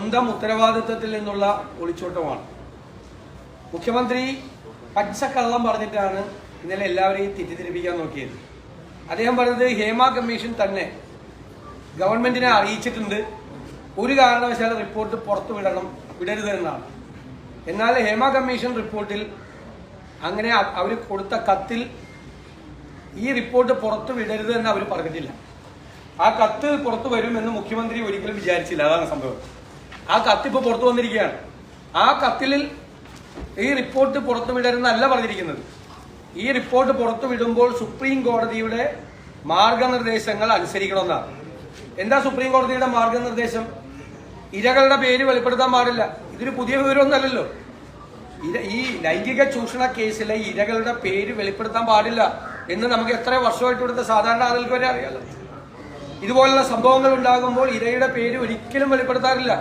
സ്വന്തം ഉത്തരവാദിത്വത്തിൽ നിന്നുള്ള ഒളിച്ചോട്ടമാണ്. മുഖ്യമന്ത്രി പച്ചക്കള്ളം പറഞ്ഞിട്ടാണ് ഇന്നലെ എല്ലാവരെയും തെറ്റിദ്ധരിപ്പിക്കാൻ നോക്കിയത്. അദ്ദേഹം പറഞ്ഞത് ഹേമ കമ്മീഷൻ തന്നെ ഗവൺമെന്റിനെ അറിയിച്ചിട്ടുണ്ട്, ഒരു കാരണവശാലും റിപ്പോർട്ട് പുറത്തു വിടരുത് എന്നാണ്. എന്നാൽ ഹേമ കമ്മീഷൻ റിപ്പോർട്ടിൽ അങ്ങനെ അവർ കൊടുത്ത കത്തിൽ ഈ റിപ്പോർട്ട് പുറത്തു വിടരുത് എന്ന് അവർ പറഞ്ഞിട്ടില്ല. ആ കത്ത് പുറത്തു വരുമെന്ന് മുഖ്യമന്ത്രി ഒരിക്കലും വിചാരിച്ചില്ല. അതാണ് സംഭവം. ആ കത്ത് ഇപ്പോൾ പുറത്തു വന്നിരിക്കുകയാണ്. ആ കത്തിൽ ഈ റിപ്പോർട്ട് പുറത്തു വിടരുന്നല്ല പറഞ്ഞിരിക്കുന്നത്. ഈ റിപ്പോർട്ട് പുറത്തു വിടുമ്പോൾ സുപ്രീം കോടതിയുടെ മാർഗനിർദ്ദേശങ്ങൾ അനുസരിക്കണമെന്നാണ്. എന്താ സുപ്രീം കോടതിയുടെ മാർഗനിർദ്ദേശം? ഇരകളുടെ പേര് വെളിപ്പെടുത്താൻ പാടില്ല. ഇതൊരു പുതിയ വിവരമൊന്നുമല്ലല്ലോ. ഈ ലൈംഗിക ചൂഷണ കേസിലെ ഇരകളുടെ പേര് വെളിപ്പെടുത്താൻ പാടില്ല എന്ന് നമുക്ക് എത്ര വർഷമായിട്ട് ഇവിടുത്തെ സാധാരണ ആളുകൾക്ക് വരെ അറിയാലോ. ഇതുപോലുള്ള സംഭവങ്ങൾ ഉണ്ടാകുമ്പോൾ ഇരയുടെ പേര് ഒരിക്കലും വെളിപ്പെടുത്താറില്ല.